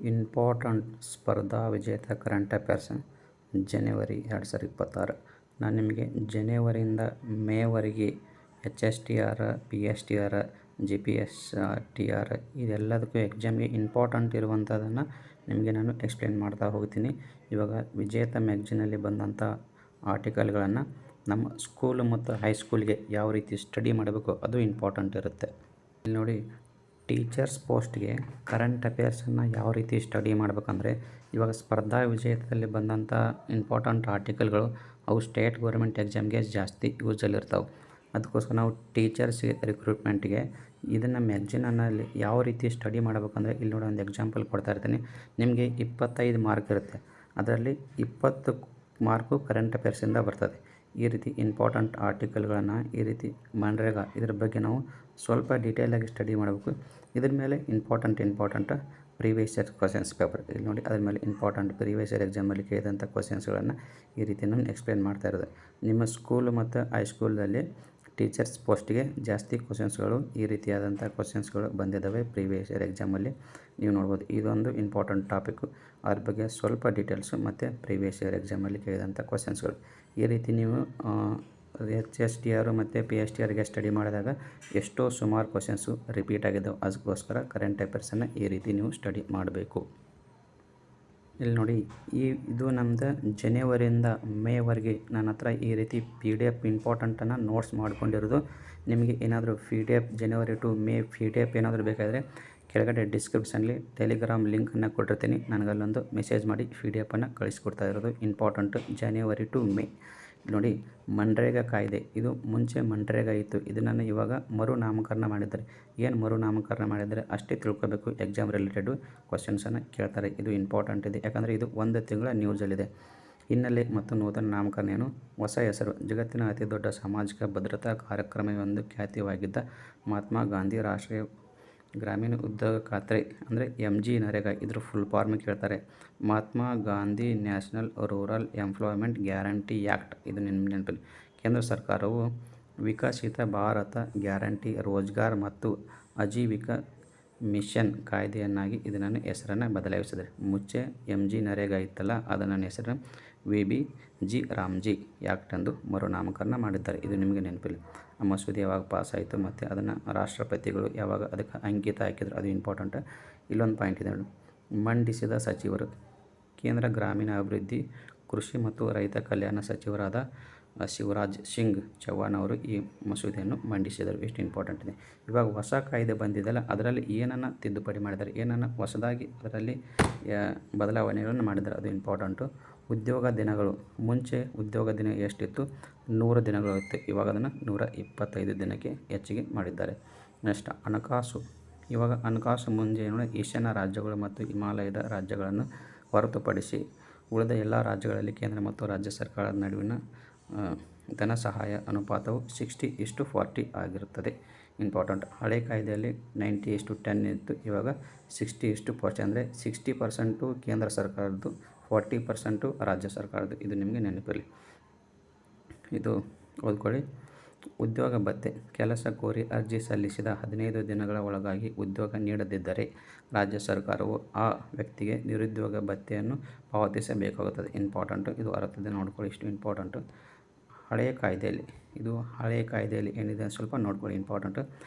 Important ಸ್ಪರ್ಧಾ ವಿಜೇತ current affairs ಜನವರಿ 2026. ನಾನು ನಿಮಗೆ ಜನವರಿಯಿಂದ ಮೇವರೆಗೆ HSTR, PSTR, GPSTR ಇದೆಲ್ಲದಕ್ಕೂ ಎಕ್ಸಾಮ್ಗೆ ಇಂಪಾರ್ಟೆಂಟ್ ಇರುವಂಥದ್ದನ್ನು ನಿಮಗೆ ನಾನು ಎಕ್ಸ್ಪ್ಲೇನ್ ಮಾಡ್ತಾ ಹೋಗ್ತೀನಿ. ಇವಾಗ ವಿಜೇತ ಮ್ಯಾಗ್ಝಿನಲ್ಲಿ ಬಂದಂಥ ಆರ್ಟಿಕಲ್ಗಳನ್ನು ನಮ್ಮ ಸ್ಕೂಲು ಮತ್ತು ಹೈಸ್ಕೂಲ್ಗೆ ಯಾವ ರೀತಿ ಸ್ಟಡಿ ಮಾಡಬೇಕು ಅದು ಇಂಪಾರ್ಟೆಂಟ್ ಇರುತ್ತೆ. ಇಲ್ಲಿ ನೋಡಿ, ಟೀಚರ್ಸ್ ಪೋಸ್ಟ್ಗೆ ಕರೆಂಟ್ ಅಫೇರ್ಸನ್ನು ಯಾವ ರೀತಿ ಸ್ಟಡಿ ಮಾಡಬೇಕಂದ್ರೆ, ಇವಾಗ ಸ್ಪರ್ಧಾ ವಿಜೇತದಲ್ಲಿ ಬಂದಂಥ ಇಂಪಾರ್ಟೆಂಟ್ ಆರ್ಟಿಕಲ್ಗಳು ಅವು ಸ್ಟೇಟ್ ಗೌರ್ಮೆಂಟ್ ಎಕ್ಸಾಮ್ಗೆ ಜಾಸ್ತಿ ಯೂಸಲ್ಲಿರ್ತಾವೆ. ಅದಕ್ಕೋಸ್ಕರ ನಾವು ಟೀಚರ್ಸ್ ರಿಕ್ರೂಟ್ಮೆಂಟ್ಗೆ ಇದನ್ನು ಮ್ಯಾಗ್ಝಿನಲ್ಲಿ ಯಾವ ರೀತಿ ಸ್ಟಡಿ ಮಾಡಬೇಕಂದ್ರೆ, ಇಲ್ಲಿ ನೋಡಿ ಒಂದು ಎಕ್ಸಾಂಪಲ್ ಕೊಡ್ತಾ ಇರ್ತೀನಿ. ನಿಮಗೆ 25 ಮಾರ್ಕ್ ಇರುತ್ತೆ, ಅದರಲ್ಲಿ 20 ಮಾರ್ಕು ಕರೆಂಟ್ ಅಫೇರ್ಸಿಂದ ಬರ್ತದೆ. ಈ ರೀತಿ ಇಂಪಾರ್ಟೆಂಟ್ ಆರ್ಟಿಕಲ್ಗಳನ್ನು ಈ ರೀತಿ ಮನ್ರೇಗಾ ಇದ್ರ ಬಗ್ಗೆ ನಾವು ಸ್ವಲ್ಪ ಡೀಟೇಲಾಗಿ ಸ್ಟಡಿ ಮಾಡಬೇಕು. ಇದ್ರ ಮೇಲೆ important previous year questions paper ಇಲ್ಲಿ ನೋಡಿ, ಅದ್ರ ಮೇಲೆ ಇಂಪಾರ್ಟೆಂಟ್ ಪ್ರೀವಿಯಸ್ ಇಯರ್ ಎಕ್ಸಾಮಲ್ಲಿ ಕೇಳಿದಂಥ ಕ್ವಶನ್ಸ್ಗಳನ್ನು ಈ ರೀತಿ ನಾನು ಎಕ್ಸ್ಪ್ಲೇನ್ ಮಾಡ್ತಾ ಇರೋದು. ನಿಮ್ಮ ಸ್ಕೂಲು ಮತ್ತು ಹೈಸ್ಕೂಲಲ್ಲಿ ಟೀಚರ್ಸ್ ಪೋಸ್ಟಿಗೆ ಜಾಸ್ತಿ ಕ್ವಶನ್ಸ್ಗಳು ಈ ರೀತಿಯಾದಂಥ ಕ್ವಶನ್ಸ್ಗಳು ಬಂದಿದ್ದಾವೆ ಪ್ರೀವಿಯಸ್ ಇಯರ್ ಎಕ್ಸಾಮಲ್ಲಿ. ನೀವು ನೋಡ್ಬೋದು, ಇದೊಂದು ಇಂಪಾರ್ಟೆಂಟ್ ಟಾಪಿಕ್ಕು. ಅದ್ರ ಬಗ್ಗೆ ಸ್ವಲ್ಪ ಡೀಟೇಲ್ಸು ಮತ್ತು ಪ್ರೀವಿಯಸ್ ಇಯರ್ ಎಕ್ಸಾಮಲ್ಲಿ ಕೇಳಿದಂಥ ಕ್ವಶನ್ಸ್ಗಳು ಈ ರೀತಿ ನೀವು HSTR ಮತ್ತು PSTRಗೆ ಸ್ಟಡಿ ಮಾಡಿದಾಗ ಎಷ್ಟೋ ಸುಮಾರು ಕ್ವಶನ್ಸು ರಿಪೀಟ್ ಆಗಿದ್ದಾವೆ. ಅದಕ್ಕೋಸ್ಕರ ಕರೆಂಟ್ ಅಫೇರ್ಸನ್ನು ಈ ರೀತಿ ನೀವು ಸ್ಟಡಿ ಮಾಡಬೇಕು. ಇಲ್ಲಿ ನೋಡಿ, ಇದು ನಮ್ಮದು ಜನವರಿಯಿಂದ ಮೇವರೆಗೆ ನನ್ನ ಹತ್ರ ಈ ರೀತಿ PDF ಇಂಪಾರ್ಟೆಂಟನ್ನು ನೋಟ್ಸ್ ಮಾಡ್ಕೊಂಡಿರೋದು. ನಿಮಗೆ ಏನಾದರೂ PDF January to May PDF ಏನಾದರೂ ಬೇಕಾದರೆ ಕೆಳಗಡೆ ಡಿಸ್ಕ್ರಿಪ್ಷನ್ಲಿ ಟೆಲಿಗ್ರಾಮ್ ಲಿಂಕನ್ನು ಕೊಟ್ಟಿರ್ತೀನಿ. ನನಗಲ್ಲೊಂದು ಮೆಸೇಜ್ ಮಾಡಿ PDF ಕಳಿಸ್ಕೊಡ್ತಾ ಇರೋದು. Important January to May. ನೋಡಿ, ಮನ್ರೇಗಾ ಕಾಯ್ದೆ, ಇದು ಮುಂಚೆ ಮನ್ರೇಗಾ ಇತ್ತು, ಇದನ್ನು ಇವಾಗ ಮರುನಾಮಕರಣ ಮಾಡಿದ್ದಾರೆ. ಏನು ಮರುನಾಮಕರಣ ಮಾಡಿದರೆ ಅಷ್ಟೇ ತಿಳ್ಕೊಬೇಕು. ಎಕ್ಸಾಮ್ ರಿಲೇಟೆಡು ಕ್ವಶನ್ಸನ್ನು ಕೇಳ್ತಾರೆ. ಇದು ಇಂಪಾರ್ಟೆಂಟ್ ಇದೆ, ಯಾಕಂದರೆ ಇದು 1 ತಿಂಗಳ ನ್ಯೂಸಲ್ಲಿದೆ. ಹಿನ್ನೆಲೆ ಮತ್ತು ನೂತನ ನಾಮಕರಣ ಏನು? ಹೊಸ ಹೆಸರು. ಜಗತ್ತಿನ ಅತಿ ದೊಡ್ಡ ಸಾಮಾಜಿಕ ಭದ್ರತಾ ಕಾರ್ಯಕ್ರಮವೆಂದು ಖ್ಯಾತಿಯಾಗಿದ್ದ ಮಹಾತ್ಮ ಗಾಂಧಿ ರಾಷ್ಟ್ರೀಯ ಗ್ರಾಮೀಣ ಉದ್ಯೋಗ ಖಾತ್ರಿ ಅಂದರೆ MG ನರೇಗಾ, ಇದ್ರ ಫುಲ್ ಫಾರ್ಮ್ ಕೇಳ್ತಾರೆ. Mahatma Gandhi national rural employment guarantee act. ಇದು ನೆನಪಲ್ಲಿ ಕೇಂದ್ರ ಸರ್ಕಾರವು ವಿಕಸಿತ ಭಾರತ ಗ್ಯಾರಂಟಿ ರೋಜ್ಗಾರ್ ಮತ್ತು ಆಜೀವಿಕಾ ಮಿಷನ್ ಕಾಯ್ದೆಯನ್ನಾಗಿ ಇದನ್ನು ಹೆಸರನ್ನು ಬದಲಾಯಿಸಿದೆ. ಮುಂಚೆ MG ನರೇಗಾ ಇತ್ತಲ್ಲ, ಅದನ್ನು ಹೆಸರು VBG ರಾಮ್ಜಿ ಆ್ಯಕ್ಟ್ ಎಂದು ಮರುನಾಮಕರಣ ಮಾಡಿದ್ದಾರೆ. ಇದು ನಿಮಗೆ ನೆನಪಿಲ್ಲ. ಆ ಮಸೂದೆ ಯಾವಾಗ ಪಾಸ್ ಆಯಿತು ಮತ್ತು ಅದನ್ನು ರಾಷ್ಟ್ರಪತಿಗಳು ಯಾವಾಗ ಅದಕ್ಕೆ ಅಂಕಿತ ಹಾಕಿದ್ರು, ಅದು ಇಂಪಾರ್ಟೆಂಟ್. ಇಲ್ಲೊಂದು ಪಾಯಿಂಟ್ ಇದೆ ನೋಡಿ, ಮಂಡಿಸಿದ ಸಚಿವರು ಕೇಂದ್ರ ಗ್ರಾಮೀಣಾಭಿವೃದ್ಧಿ, ಕೃಷಿ ಮತ್ತು ರೈತ ಕಲ್ಯಾಣ ಸಚಿವರಾದ ಶಿವರಾಜ್ ಸಿಂಗ್ ಚೌಹಾಣ್ ಅವರು ಈ ಮಸೂದೆಯನ್ನು ಮಂಡಿಸಿದರು. ಎಷ್ಟು ಇಂಪಾರ್ಟೆಂಟ್ ಇದೆ. ಇವಾಗ ಹೊಸ ಕಾಯ್ದೆ ಬಂದಿದೆಯಲ್ಲ, ಅದರಲ್ಲಿ ಏನನ್ನು ತಿದ್ದುಪಡಿ ಮಾಡಿದ್ದಾರೆ, ಏನನ್ನು ಹೊಸದಾಗಿ ಅದರಲ್ಲಿ ಬದಲಾವಣೆಗಳನ್ನು ಮಾಡಿದ್ದಾರೆ, ಅದು ಇಂಪಾರ್ಟೆಂಟು. ಉದ್ಯೋಗ ದಿನಗಳು. ಮುಂಚೆ ಉದ್ಯೋಗ ದಿನ ಎಷ್ಟಿತ್ತು? 100 ದಿನಗಳು ಇತ್ತು. ಇವಾಗ ಅದನ್ನು 125 ದಿನಕ್ಕೆ ಹೆಚ್ಚಿಗೆ ಮಾಡಿದ್ದಾರೆ. ನೆಕ್ಸ್ಟ್ ಹಣಕಾಸು. ಇವಾಗ ಹಣಕಾಸು ಮುಂಚೆ ನೋಡಿ, ಈಶಾನ್ಯ ರಾಜ್ಯಗಳು ಮತ್ತು ಹಿಮಾಲಯದ ರಾಜ್ಯಗಳನ್ನು ಹೊರತುಪಡಿಸಿ ಉಳಿದ ಎಲ್ಲ ರಾಜ್ಯಗಳಲ್ಲಿ ಕೇಂದ್ರ ಮತ್ತು ರಾಜ್ಯ ಸರ್ಕಾರದ ನಡುವಿನ ಧನ ಸಹಾಯ ಅನುಪಾತವು 60:40 ಆಗಿರುತ್ತದೆ. ಇಂಪಾರ್ಟೆಂಟ್. ಹಳೆ ಕಾಯ್ದೆಯಲ್ಲಿ 90:10 ಇತ್ತು, ಇವಾಗ 60:40 ಅಂದರೆ 60% ಕೇಂದ್ರ ಸರ್ಕಾರದ್ದು, 40% ರಾಜ್ಯ ಸರ್ಕಾರದ್ದು. ಇದು ನಿಮಗೆ ನೆನಪಿರಲಿ, ಇದು ಓದ್ಕೊಳ್ಳಿ. ಉದ್ಯೋಗ ಭತ್ಯೆ. ಕೆಲಸ ಕೋರಿ ಅರ್ಜಿ ಸಲ್ಲಿಸಿದ 15 ದಿನಗಳ ಒಳಗಾಗಿ ಉದ್ಯೋಗ ನೀಡದಿದ್ದರೆ ರಾಜ್ಯ ಸರ್ಕಾರವು ಆ ವ್ಯಕ್ತಿಗೆ ನಿರುದ್ಯೋಗ ಭತ್ಯೆಯನ್ನು ಪಾವತಿಸಬೇಕಾಗುತ್ತದೆ. ಇಂಪಾರ್ಟೆಂಟು. ಇದು ಅರ್ಥದಿಂದ ನೋಡ್ಕೊಳ್ಳಿ, ಇಷ್ಟು ಇಂಪಾರ್ಟೆಂಟು. ಹಳೆಯ ಕಾಯ್ದೆಯಲ್ಲಿ ಏನಿದೆ ಸ್ವಲ್ಪ ನೋಡ್ಕೊಳ್ಳಿ, ಇಂಪಾರ್ಟೆಂಟು.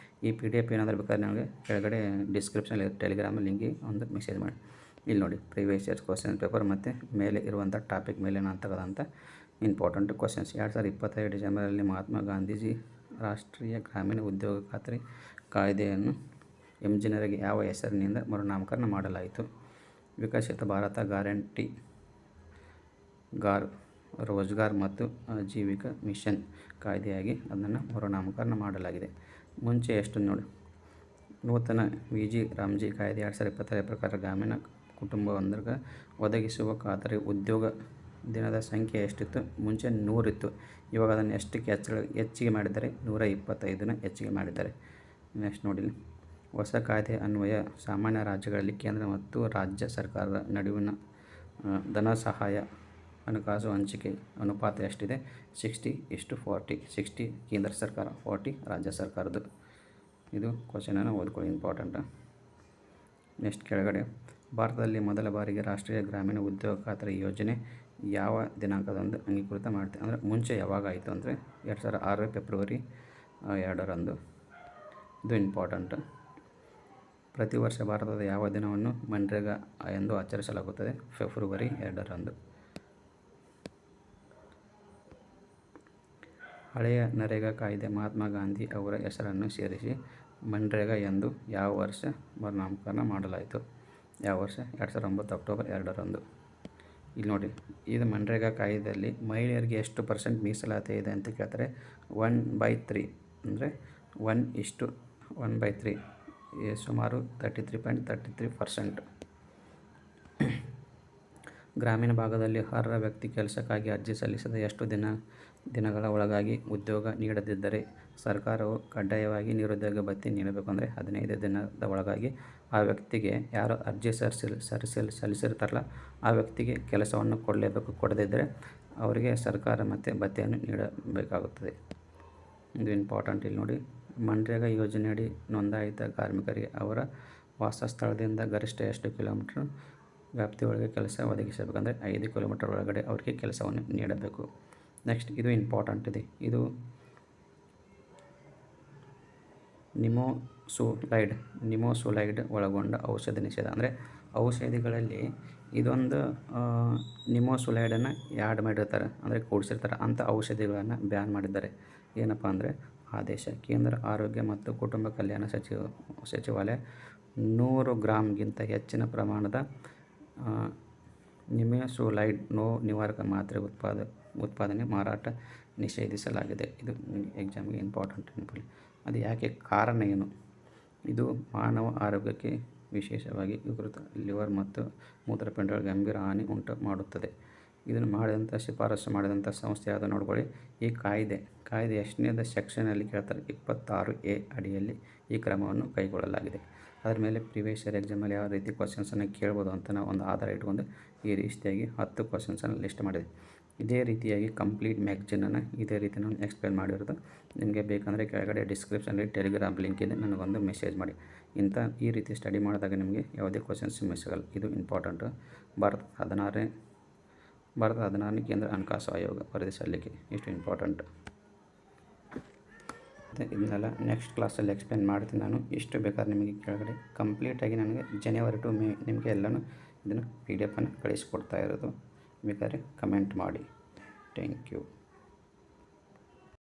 ಈ PDF ಏನಾದರೂ ಬೇಕಾದ್ರೆ ನನಗೆ ಕೆಳಗಡೆ ಡಿಸ್ಕ್ರಿಪ್ಷನಲ್ಲಿ ಟೆಲಿಗ್ರಾಮ್ ಲಿಂಕಿಗೆ ಒಂದು ಮೆಸೇಜ್ ಮಾಡಿ. ಇಲ್ಲಿ ನೋಡಿ, ಪ್ರೀವಿಯಸ್ ಇಯರ್ಸ್ ಕ್ವಶನ್ ಪೇಪರ್ ಮತ್ತು ಮೇಲೆ ಇರುವಂಥ ಟಾಪಿಕ್ ಮೇಲೆ ನಾನು ತೆಗೆದಂಥ ಇಂಪಾರ್ಟೆಂಟ್ ಕ್ವಶನ್ಸ್. 2025 ಡಿಸೆಂಬರಲ್ಲಿ ಮಹಾತ್ಮ ಗಾಂಧೀಜಿ ರಾಷ್ಟ್ರೀಯ ಗ್ರಾಮೀಣ ಉದ್ಯೋಗ ಖಾತ್ರಿ ಕಾಯ್ದೆಯನ್ನು MG ನರೇಗಾ ಯಾವ ಹೆಸರಿನಿಂದ ಮರುನಾಮಕರಣ ಮಾಡಲಾಯಿತು? ವಿಕಸಿತ ಭಾರತ ಗ್ಯಾರಂಟಿ ರೋಜ್ಗಾರ್ ಮತ್ತು ಆಜೀವಿಕಾ ಮಿಷನ್ ಕಾಯ್ದೆಯಾಗಿ ಅದನ್ನು ಮರುನಾಮಕರಣ ಮಾಡಲಾಗಿದೆ. ಮುಂಚೆ ಎಷ್ಟು ನೋಡಿ, ನೂತನ VG ರಾಮ್ಜಿ ಕಾಯ್ದೆ 2025 ಪ್ರಕಾರ ಗ್ರಾಮೀಣ ಕುಟುಂಬವೊಂದರಿಗೆ ಒದಗಿಸುವ ಖಾತರಿ ಉದ್ಯೋಗ ದಿನದ ಸಂಖ್ಯೆ ಎಷ್ಟಿತ್ತು? ಮುಂಚೆ 100 ಇತ್ತು, ಇವಾಗ ಅದನ್ನು ಎಷ್ಟಕ್ಕೆ ಹೆಚ್ಚಿಗೆ ಮಾಡಿದ್ದಾರೆ? 125 ಹೆಚ್ಚಿಗೆ ಮಾಡಿದ್ದಾರೆ. ನೆಕ್ಸ್ಟ್ ನೋಡಿ, ಹೊಸ ಕಾಯ್ದೆ ಅನ್ವಯ ಸಾಮಾನ್ಯ ರಾಜ್ಯಗಳಲ್ಲಿ ಕೇಂದ್ರ ಮತ್ತು ರಾಜ್ಯ ಸರ್ಕಾರದ ನಡುವಿನ ಧನ ಸಹಾಯ ಹಣಕಾಸು ಹಂಚಿಕೆ ಅನುಪಾತ ಎಷ್ಟಿದೆ? 60:40. 60 ಕೇಂದ್ರ ಸರ್ಕಾರ, 40 ರಾಜ್ಯ ಸರ್ಕಾರದ್ದು. ಇದು ಕ್ವಶನನ್ನು ಓದ್ಕೊಳ್ಳಿ, ಇಂಪಾರ್ಟೆಂಟ್. ನೆಕ್ಸ್ಟ್ ಕೆಳಗಡೆ ಭಾರತದಲ್ಲಿ ಮೊದಲ ಬಾರಿಗೆ ರಾಷ್ಟ್ರೀಯ ಗ್ರಾಮೀಣ ಉದ್ಯೋಗ ಖಾತರಿ ಯೋಜನೆ ಯಾವ ದಿನಾಂಕದಂದು ಅಂಗೀಕೃತ ಮಾಡ್ತೀವಿ ಅಂದರೆ ಮುಂಚೆ ಯಾವಾಗ ಆಯಿತು ಅಂದರೆ 2006 ಫೆಬ್ರವರಿ 2ರಂದು. ಇದು ಇಂಪಾರ್ಟೆಂಟ್. ಪ್ರತಿ ವರ್ಷ ಭಾರತದ ಯಾವ ದಿನವನ್ನು ಮನ್ರೇಗಾ ಎಂದು ಆಚರಿಸಲಾಗುತ್ತದೆ? ಫೆಬ್ರವರಿ 2ರಂದು. ಹಳೆಯ ನರೇಗಾ ಕಾಯ್ದೆ ಮಹಾತ್ಮ ಗಾಂಧಿ ಅವರ ಹೆಸರನ್ನು ಸೇರಿಸಿ ಮನ್ರೇಗಾ ಎಂದು ಯಾವ ವರ್ಷ ಮರುನಾಮಕರಣ ಮಾಡಲಾಯಿತು? ಯಾವ ವರ್ಷ? 2009 ಅಕ್ಟೋಬರ್ 2ರಂದು. ಇಲ್ಲಿ ನೋಡಿ, ಇದು ಮನ್ರೇಗಾ ಕಾಯ್ದೆಯಲ್ಲಿ ಮಹಿಳೆಯರಿಗೆ ಎಷ್ಟು % ಮೀಸಲಾತಿ ಇದೆ ಅಂತ ಕೇಳ್ತಾರೆ. 1/3 ಅಂದರೆ 1:1/3 ಸುಮಾರು 33.33%. ಗ್ರಾಮೀಣ ಭಾಗದಲ್ಲಿ ಅರ್ಹ ವ್ಯಕ್ತಿ ಕೆಲಸಕ್ಕಾಗಿ ಅರ್ಜಿ ಸಲ್ಲಿಸಿದ ಎಷ್ಟು ದಿನಗಳ ಒಳಗಾಗಿ ಉದ್ಯೋಗ ನೀಡದಿದ್ದರೆ ಸರ್ಕಾರವು ಕಡ್ಡಾಯವಾಗಿ ನಿರುದ್ಯೋಗ ಭತ್ಯೆ ನೀಡಬೇಕು. ಅಂದರೆ 15 ದಿನದ ಒಳಗಾಗಿ ಆ ವ್ಯಕ್ತಿಗೆ ಯಾರು ಅರ್ಜಿ ಸಲ್ಲಿಸಿರ್ತಾರಲ್ಲ ಆ ವ್ಯಕ್ತಿಗೆ ಕೆಲಸವನ್ನು ಕೊಡಲೇಬೇಕು. ಕೊಡದಿದ್ದರೆ ಅವರಿಗೆ ಸರ್ಕಾರ ಮತ್ತು ಭತ್ಯೆಯನ್ನು ನೀಡಬೇಕಾಗುತ್ತದೆ. ಇದು ಇಂಪಾರ್ಟೆಂಟ್. ಇಲ್ಲಿ ನೋಡಿ, ಮನ್ರೇಗಾ ಯೋಜನೆಯಡಿ ನೋಂದಾಯಿತ ಕಾರ್ಮಿಕರಿಗೆ ಅವರ ವಾಸಸ್ಥಳದಿಂದ ಗರಿಷ್ಠ ಎಷ್ಟು ಕಿಲೋಮೀಟರ್ ವ್ಯಾಪ್ತಿಯೊಳಗೆ ಕೆಲಸ ಒದಗಿಸಬೇಕು? ಅಂದರೆ 5 ಕಿಲೋಮೀಟರ್ ಒಳಗಡೆ ಅವರಿಗೆ ಕೆಲಸವನ್ನು ನೀಡಬೇಕು. ನೆಕ್ಸ್ಟ್, ಇದು ಇಂಪಾರ್ಟೆಂಟ್ ಇದೆ. ಇದು ನಿಮೋಸುಲೈಡ್ ಒಳಗೊಂಡ ಔಷಧಿ ನಿಷೇಧ. ಅಂದರೆ ಔಷಧಿಗಳಲ್ಲಿ ಇದೊಂದು ನಿಮೋಸುಲೈಡನ್ನು ಆ್ಯಡ್ ಮಾಡಿರ್ತಾರೆ, ಅಂದರೆ ಕೂಡಿಸಿರ್ತಾರೆ. ಅಂಥ ಔಷಧಿಗಳನ್ನು ಬ್ಯಾನ್ ಮಾಡಿದ್ದಾರೆ. ಏನಪ್ಪ ಅಂದರೆ ಆದೇಶ. ಕೇಂದ್ರ ಆರೋಗ್ಯ ಮತ್ತು ಕುಟುಂಬ ಕಲ್ಯಾಣ ಸಚಿವಾಲಯ 100 ಗ್ರಾಂಗಿಂತ ಹೆಚ್ಚಿನ ಪ್ರಮಾಣದ ನಿಮೋಸುಲೈಡ್ ನೋವು ನಿವಾರಕ ಮಾತ್ರೆ ಉತ್ಪಾದನೆ ಮಾರಾಟ ನಿಷೇಧಿಸಲಾಗಿದೆ. ಇದು ಎಕ್ಸಾಮ್ಗೆ ಇಂಪಾರ್ಟೆಂಟ್. ಅದು ಯಾಕೆ? ಕಾರಣ ಏನು? ಇದು ಮಾನವ ಆರೋಗ್ಯಕ್ಕೆ ವಿಶೇಷವಾಗಿ ವಿಕೃತ ಲಿವರ್ ಮತ್ತು ಮೂತ್ರಪಿಂಡಗಳ ಗಂಭೀರ ಹಾನಿ ಉಂಟು ಮಾಡುತ್ತದೆ. ಇದನ್ನು ಶಿಫಾರಸು ಮಾಡಿದಂಥ ಸಂಸ್ಥೆ ಯಾವುದು ನೋಡ್ಕೊಳ್ಳಿ. ಈ ಕಾಯ್ದೆ ಎಷ್ಟನೇದ ಸೆಕ್ಷನಲ್ಲಿ ಕೇಳ್ತಾರೆ? 26A ಅಡಿಯಲ್ಲಿ ಈ ಕ್ರಮವನ್ನು ಕೈಗೊಳ್ಳಲಾಗಿದೆ. ಅದರ ಮೇಲೆ ಪ್ರಿವಿಯಸ್ ಇಯರ್ ಎಕ್ಸಾಮಲ್ಲಿ ಯಾವ ರೀತಿ ಕ್ವಶನ್ಸನ್ನು ಕೇಳ್ಬೋದು ಅಂತ ನಾವು ಒಂದು ಆಧಾರ ಇಟ್ಕೊಂಡು ಈ ರೀತಿಯಾಗಿ 10 ಕ್ವಶನ್ಸನ್ನು ಲಿಸ್ಟ್ ಮಾಡಿದೆ. ಇದೇ ರೀತಿಯಾಗಿ ಕಂಪ್ಲೀಟ್ ಮ್ಯಾಗ್ಜಿನನ್ನು ಇದೇ ರೀತಿ ನಾನು ಎಕ್ಸ್ಪ್ಲೇನ್ ಮಾಡಿರೋದು. ನಿಮಗೆ ಬೇಕಂದರೆ ಕೆಳಗಡೆ ಡಿಸ್ಕ್ರಿಪ್ಷನಲ್ಲಿ ಟೆಲಿಗ್ರಾಮ್ ಲಿಂಕ್ ಇದೆ, ನನಗೊಂದು ಮೆಸೇಜ್ ಮಾಡಿ. ಈ ರೀತಿ ಸ್ಟಡಿ ಮಾಡಿದಾಗ ನಿಮಗೆ ಯಾವುದೇ ಕ್ವಶನ್ಸ್ ಮಿಸ್ ಆಗಲ್ಲ. ಇದು ಇಂಪಾರ್ಟೆಂಟು. ಭಾರತ 16ನೇ ಕೇಂದ್ರ ಹಣಕಾಸು ಆಯೋಗ ವರದಿ ಸಲ್ಲಿಕೆ. ಇಷ್ಟು ಇಂಪಾರ್ಟೆಂಟ್. ಇದನ್ನೆಲ್ಲ ನೆಕ್ಸ್ಟ್ ಕ್ಲಾಸಲ್ಲಿ ಎಕ್ಸ್ಪ್ಲೇನ್ ಮಾಡ್ತೀನಿ ನಾನು. ಇಷ್ಟು ಬೇಕಾದ್ರೆ ನಿಮಗೆ ಕೆಳಗಡೆ ಕಂಪ್ಲೀಟಾಗಿ ನನಗೆ ಜನವರಿ ಟು ಮೇ ನಿಮಗೆ ಎಲ್ಲನೂ ಇದನ್ನು PDF ಕಳಿಸ್ಕೊಡ್ತಾ ಇರೋದು. ಬೇಕಾದ್ರೆ ಕಮೆಂಟ್ ಮಾಡಿ. Thank you.